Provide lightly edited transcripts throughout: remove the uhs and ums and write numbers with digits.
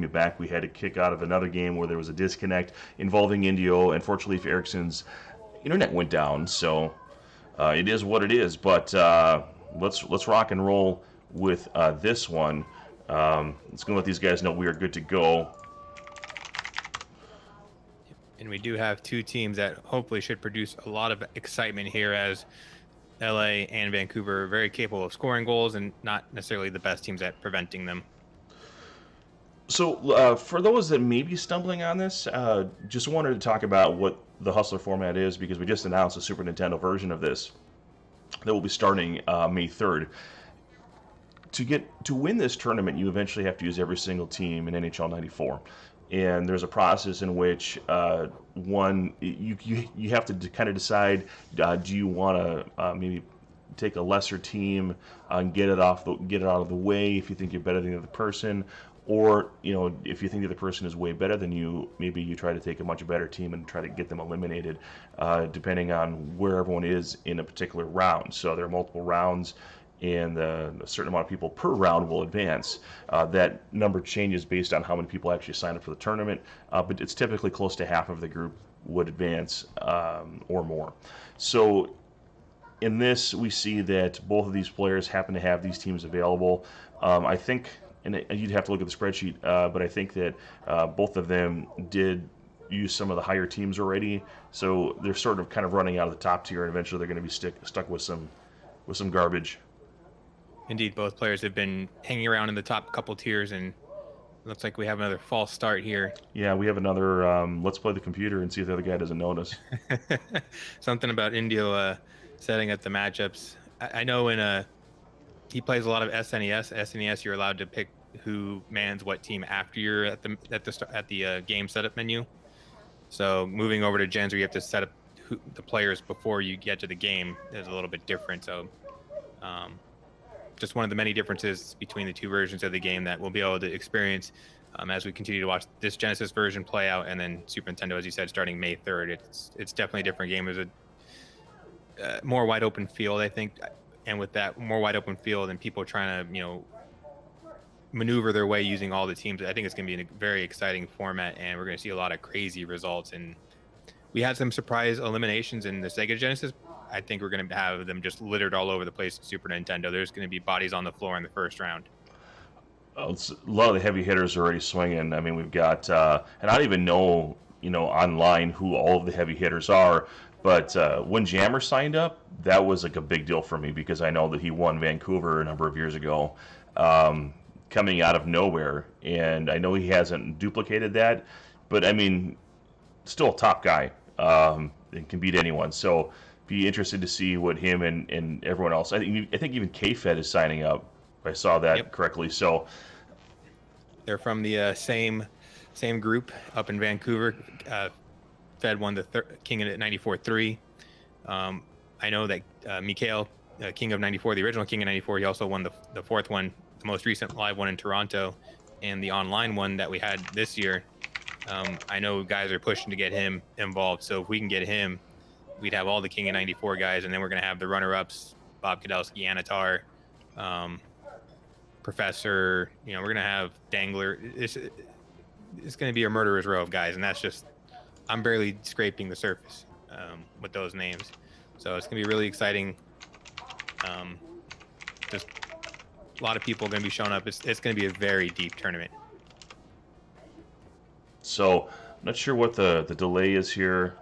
me back. We had to kick out of another game where there was a disconnect involving Indio. Unfortunately, for Ericsson's internet went down, so it is what it is. But let's rock and roll with this one. It's going to let these guys know we are good to go. And we do have two teams that hopefully should produce a lot of excitement here, as LA and Vancouver are very capable of scoring goals and not necessarily the best teams at preventing them. So for those that may be stumbling on this, just wanted to talk about what the Hustler format is, because we just announced a Super Nintendo version of this that will be starting May 3rd. To win this tournament, you eventually have to use every single team in NHL94. And there's a process in which you have to kind of decide, do you want to maybe take a lesser team and get it out of the way if you think you're better than the other person, or if you think the other person is way better than you, maybe you try to take a much better team and try to get them eliminated, depending on where everyone is in a particular round. So there are multiple rounds, and a certain amount of people per round will advance. That number changes based on how many people actually sign up for the tournament, but it's typically close to half of the group would advance or more. So in this, we see that both of these players happen to have these teams available. I think, and you'd have to look at the spreadsheet, but I think that both of them did use some of the higher teams already, so they're sort of kind of running out of the top tier, and eventually they're going to be stuck with some garbage. Indeed, both players have been hanging around in the top couple tiers, and it looks like we have another false start here. Yeah, we have another let's play the computer and see if the other guy doesn't notice. Something about Indio setting up the matchups. I know when he plays a lot of SNES. SNES, you're allowed to pick who mans what team after you're at the game setup menu. So moving over to Gens, where you have to set up the players before you get to the game, is a little bit different. So just one of the many differences between the two versions of the game that we'll be able to experience as we continue to watch this Genesis version play out, and then Super Nintendo, as you said, starting May 3rd. It's definitely a different game. There's a more wide open field, I think, and with that more wide open field and people trying to maneuver their way using all the teams, I think it's going to be a very exciting format, and we're going to see a lot of crazy results. And we had some surprise eliminations in the Sega Genesis. I think we're going to have them just littered all over the place in Super Nintendo. There's going to be bodies on the floor in the first round. A lot of the heavy hitters are already swinging. I mean, we've got, and I don't even know, online who all of the heavy hitters are. But when Jammer signed up, that was like a big deal for me, because I know that he won Vancouver a number of years ago, coming out of nowhere. And I know he hasn't duplicated that, but I mean, still a top guy, and can beat anyone. So be interested to see what him and everyone else. I think even K-Fed is signing up, if I saw that correctly. So they're from the same group up in Vancouver. Fed won the King of 94 3. I know that Mikhail, King of 94, the original King of 94, he also won the fourth one, the most recent live one in Toronto, and the online one that we had this year. I know guys are pushing to get him involved, so if we can get him, we'd have all the King of 94 guys, and then we're going to have the runner-ups, Bob Kadowski, Anatar, Professor, we're going to have Dangler. It's going to be a murderer's row of guys, and that's just, I'm barely scraping the surface with those names. So it's going to be really exciting. Just a lot of people are going to be showing up. It's going to be a very deep tournament. So I'm not sure what the delay is here.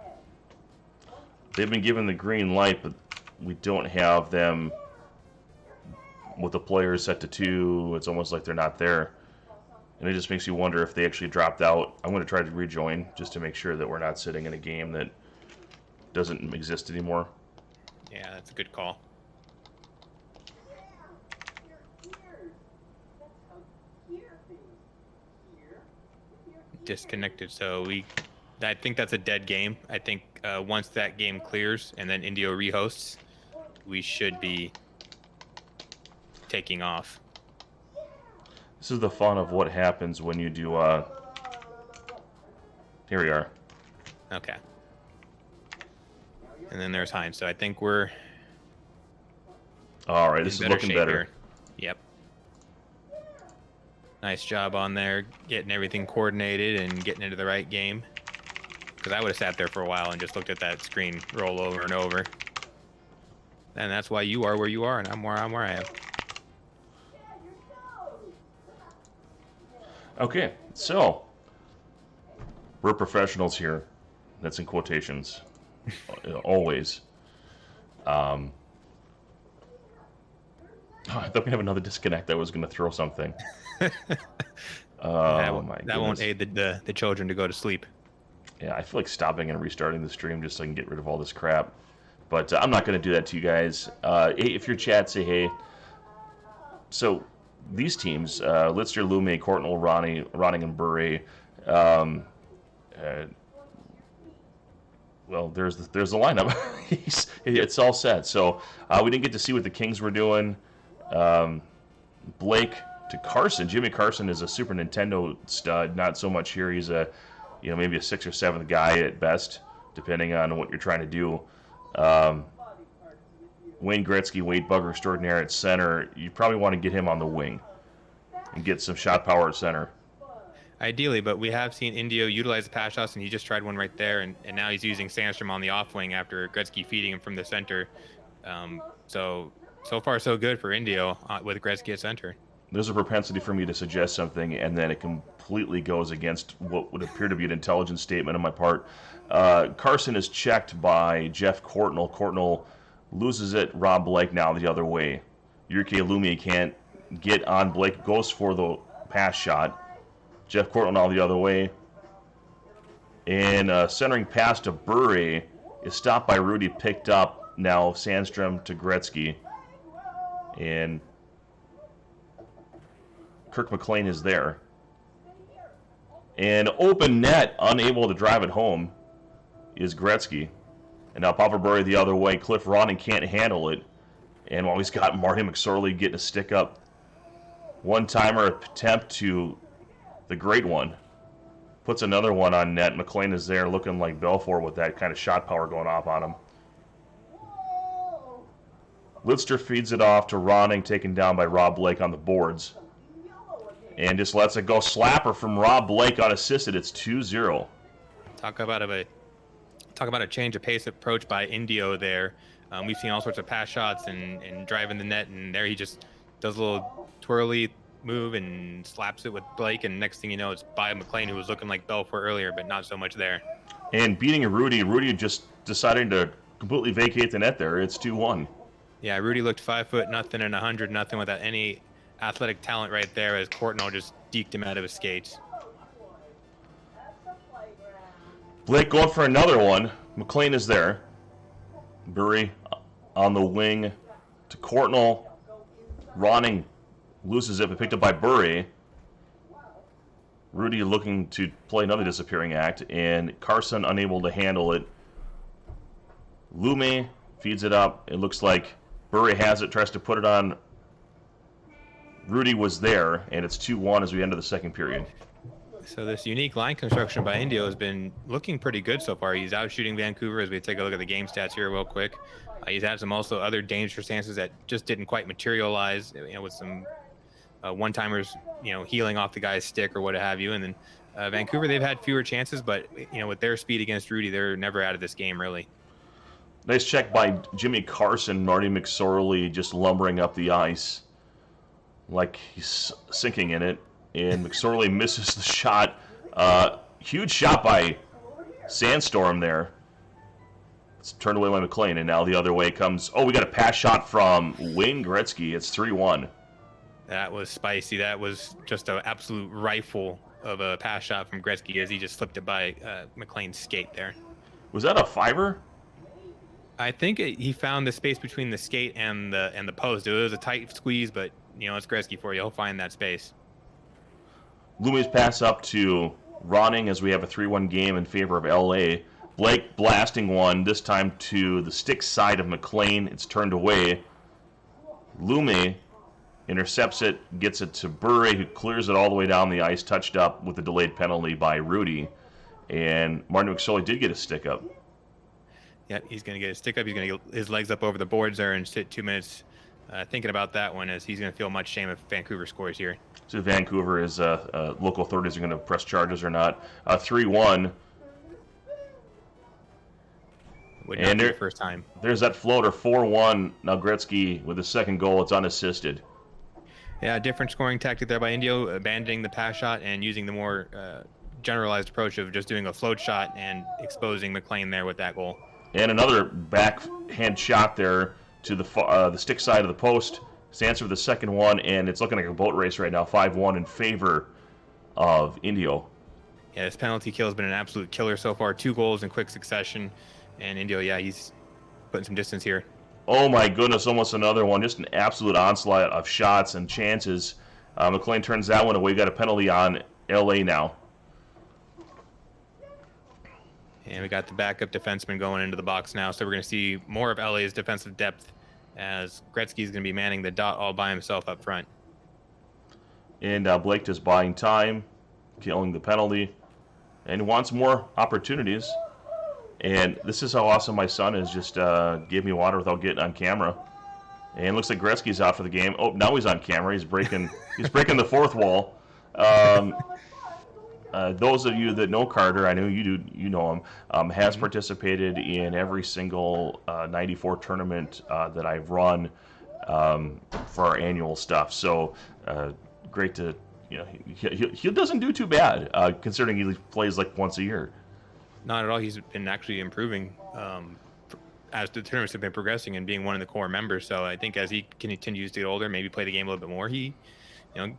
They've been given the green light, but we don't have them with the players set to 2. It's almost like they're not there. And it just makes you wonder if they actually dropped out. I'm going to try to rejoin just to make sure that we're not sitting in a game that doesn't exist anymore. Yeah, that's a good call. Disconnected, so I think that's a dead game. I think once that game clears and then Indio rehosts, we should be taking off. This is the fun of what happens when you do, here we are. Okay. And then there's Heinz, so I think we're... All right, this is looking better. Here. Yep. Nice job on there, getting everything coordinated and getting into the right game. Because I would have sat there for a while and just looked at that screen roll over and over. And that's why you are where you are, and I'm where I am. Okay, so we're professionals here. That's in quotations, always. Oh, I thought we have another disconnect. I was going to throw something. Oh my goodness. That won't aid the children to go to sleep. Yeah, I feel like stopping and restarting the stream just so I can get rid of all this crap. But I'm not going to do that to you guys. Hey, if your chat, say hey. So these teams, Lister, Lume, Courtnall, Ronning, and Bure. Well, there's the lineup. It's all set. So we didn't get to see what the Kings were doing. Blake to Carson. Jimmy Carson is a Super Nintendo stud. Not so much here. He's a, maybe a 6th or 7th guy at best, depending on what you're trying to do. Wayne Gretzky, Wade Bugger extraordinaire at center. You probably want to get him on the wing and get some shot power at center. Ideally, but we have seen Indio utilize the pass shots, and he just tried one right there, and now he's using Sandstrom on the off wing after Gretzky feeding him from the center. So far so good for Indio with Gretzky at center. There's a propensity for me to suggest something, and then it completely goes against what would appear to be an intelligent statement on my part. Carson is checked by Jeff Courtnall. Courtnall loses it. Rob Blake now the other way. Jyrki Lumme can't get on Blake, goes for the pass shot. Jeff Courtnall now the other way. And centering pass to Bure is stopped by Rudy, picked up now Sandstrom to Gretzky. And Kirk McLean is there. And open net, unable to drive it home, is Gretzky. And now Papa Bure the other way. Cliff Ronning can't handle it. And while he's got Marty McSorley getting a stick up. One-timer attempt to the great one. Puts another one on net. McLean is there looking like Belfour with that kind of shot power going off on him. Lidster feeds it off to Ronning, taken down by Rob Blake on the boards. And just lets it go. Slapper from Rob Blake unassisted. It's 2-0. Talk about a change of pace approach by Indio there. We've seen all sorts of pass shots and driving the net, and there he just does a little twirly move and slaps it with Blake, and next thing you know, it's by McLean, who was looking like Belfour earlier, but not so much there. And beating Rudy just deciding to completely vacate the net there. It's 2-1. Yeah, Rudy looked 5'0" and 100 without any athletic talent right there, as Courtnall just deked him out of his skates. Blake going for another one. McLean is there. Bure on the wing to Courtnall. Ronning loses it, but picked up by Bure. Rudy looking to play another disappearing act, and Carson unable to handle it. Lume feeds it up. It looks like Bure has it, tries to put it on. Rudy was there, and it's 2-1 as we enter the second period. So this unique line construction by Indio has been looking pretty good so far. He's out shooting Vancouver as we take a look at the game stats here real quick. He's had some also other dangerous chances that just didn't quite materialize, with some one-timers, healing off the guy's stick or what have you. And then Vancouver, they've had fewer chances, but, with their speed against Rudy, they're never out of this game, really. Nice check by Jimmy Carson. Marty McSorley just lumbering up the ice like he's sinking in it. And McSorley misses the shot. Huge shot by Sandstorm there. It's turned away by McLean, and now the other way comes... Oh, we got a pass shot from Wayne Gretzky. It's 3-1. That was spicy. That was just an absolute rifle of a pass shot from Gretzky as he just slipped it by McLean's skate there. Was that a fiber? I think he found the space between the skate and the post. It was a tight squeeze, but, it's Gretzky for you. He'll find that space. Lume's pass up to Ronning as we have a 3-1 game in favor of LA. Blake blasting one, this time to the stick side of McLean. It's turned away. Lume intercepts it, gets it to Bure, who clears it all the way down the ice, touched up with a delayed penalty by Rudy. And Martin McSorley did get a stick up. Yeah, he's going to get a stick up. He's going to get his legs up over the boards there and sit 2 minutes thinking about that one, as he's going to feel much shame if Vancouver scores here. So Vancouver is local authorities are going to press charges or not. 3-1. Would not be the first time. There's that floater, 4-1. Now Gretzky with the second goal. It's unassisted. Yeah, different scoring tactic there by Indio, abandoning the pass shot and using the more generalized approach of just doing a float shot and exposing McLean there with that goal. And another backhand shot there to the stick side of the post. Stands for the second one, and it's looking like a boat race right now, 5-1 in favor of Indio. Yeah, this penalty kill has been an absolute killer so far. 2 goals in quick succession. And Indio, yeah, he's putting some distance here. Oh my goodness, almost another one. Just an absolute onslaught of shots and chances. McLean turns that one away. Got a penalty on LA now. And we got the backup defenseman going into the box now. So we're going to see more of LA's defensive depth as Gretzky's going to be manning the dot all by himself up front. And Blake just buying time, killing the penalty, and wants more opportunities. And this is how awesome my son is. Just gave me water without getting on camera. And looks like Gretzky's out for the game. Oh, now he's on camera. He's breaking the fourth wall. Those of you that know Carter, I know you do. You know him. Has participated in every single 94 tournament that I've run for our annual stuff. So great to he doesn't do too bad considering he plays like once a year. Not at all. He's been actually improving as the tournaments have been progressing and being one of the core members. So I think as he continues to get older, maybe play the game a little bit more,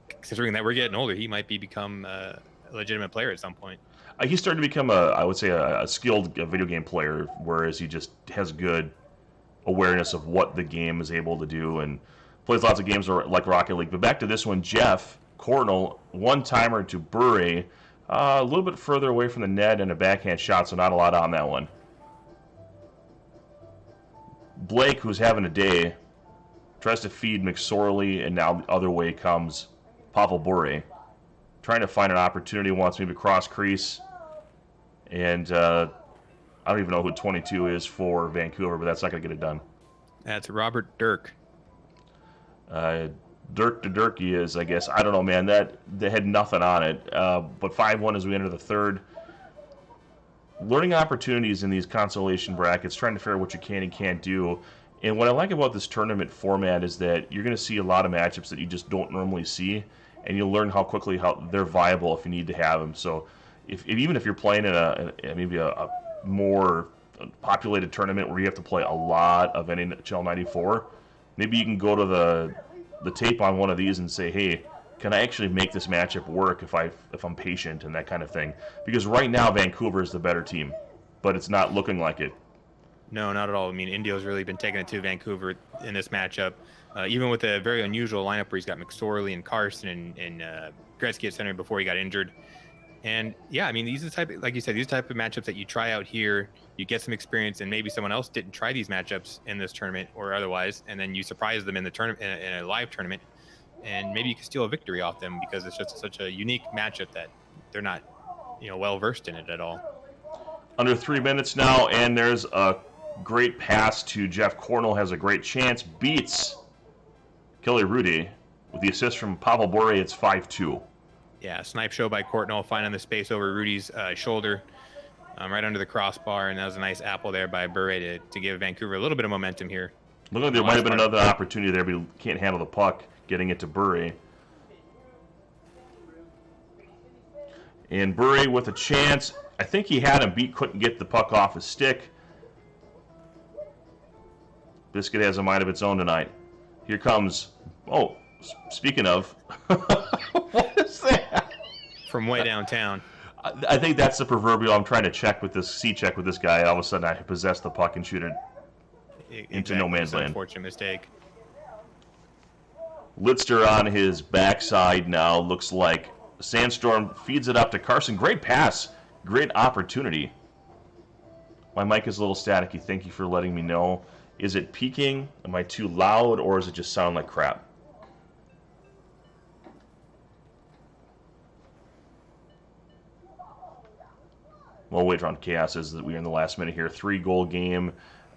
considering that we're getting older, he might become a legitimate player at some point. He's starting to become a skilled video game player, whereas he just has good awareness of what the game is able to do and plays lots of games like Rocket League. But back to this one, Jeff Cornell, one-timer to Bury. A little bit further away from the net and a backhand shot, so not a lot on that one. Blake, who's having a day, tries to feed McSorley, and now the other way comes Pavel Bure. Trying to find an opportunity, wants maybe cross crease. And I don't even know who 22 is for Vancouver, but that's not going to get it done. That's Robert Dirk. Dirk to Dirky is, I guess. I don't know, man. They had nothing on it. But 5-1 as we enter the third. Learning opportunities in these consolation brackets, trying to figure out what you can and can't do. And what I like about this tournament format is that you're going to see a lot of matchups that you just don't normally see, and you'll learn how quickly they're viable if you need to have them. So even if you're playing in maybe a more populated tournament where you have to play a lot of NHL 94, maybe you can go to the tape on one of these and say, hey, can I actually make this matchup work if I'm patient and that kind of thing? Because right now Vancouver is the better team, but it's not looking like it. No, not at all. I mean, Indio's really been taking it to Vancouver in this matchup, even with a very unusual lineup where he's got McSorley and Carson and Gretzky at center before he got injured. And yeah, I mean, these are the type, like you said, these type of matchups that you try out here, you get some experience, and maybe someone else didn't try these matchups in this tournament or otherwise, and then you surprise them in the tournament, in a live tournament, and maybe you can steal a victory off them because it's just such a unique matchup that they're not, well versed in it at all. Under 3 minutes now, and there's a great pass to Jeff Cornell, has a great chance, beats Kelly Rudy with the assist from Pavel Bure. It's 5-2. Yeah, snipe show by Courtnall, finding the space over Rudy's shoulder, right under the crossbar, and that was a nice apple there by Bure to give Vancouver a little bit of momentum here. Look like there might have been another opportunity there, but he can't handle the puck, getting it to Bure. And Bure with a chance. I think he had him beat, couldn't get the puck off his stick. Biscuit has a mind of its own tonight. Here comes, speaking of, what is that? From way downtown. I think that's the proverbial, I'm trying to check with this guy. All of a sudden I possess the puck and shoot it into no man's land. Unfortunate mistake. Lidster on his backside now, looks like. Sandstorm feeds it up to Carson. Great pass. Great opportunity. My mic is a little staticky. Thank you for letting me know. Is it peaking? Am I too loud, or does it just sound like crap? Well, wait on chaos is that we are in the last minute here. 3-goal game.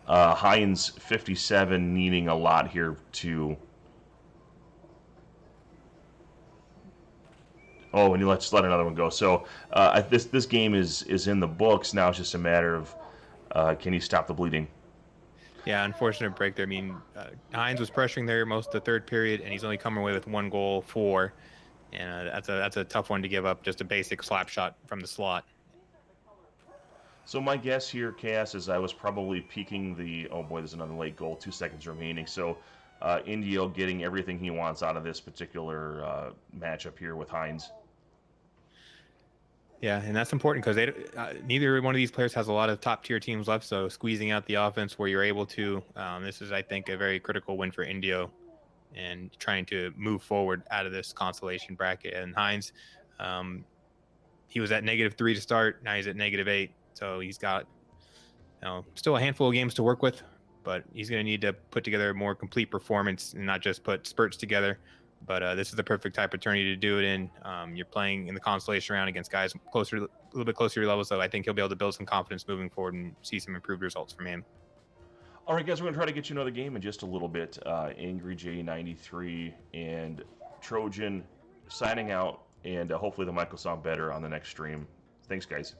Heinz57 needing a lot here to. Oh, and let's let another one go. So this game is in the books now. It's just a matter of can he stop the bleeding? Yeah, unfortunate break there. I mean, Hines was pressuring there most of the third period, and he's only coming away with 1 goal, 4, and that's a tough one to give up. Just a basic slap shot from the slot. So my guess here, Cass, is I was probably peaking the. Oh boy, there's another late goal. 2 seconds remaining. So Indio getting everything he wants out of this particular matchup here with Heinz. Yeah, and that's important because neither one of these players has a lot of top tier teams left. So squeezing out the offense where you're able to, this is, I think, a very critical win for Indio, and trying to move forward out of this consolation bracket. And Heinz, he was at -3 to start. Now he's at -8. So he's got, still a handful of games to work with, but he's going to need to put together a more complete performance and not just put spurts together. But this is the perfect type of tourney to do it in. You're playing in the consolation round against guys a little bit closer to your level, so I think he'll be able to build some confidence moving forward and see some improved results from him. All right, guys, we're going to try to get you another game in just a little bit. Angry J93 and Trojan signing out, and hopefully the mic will sound better on the next stream. Thanks, guys.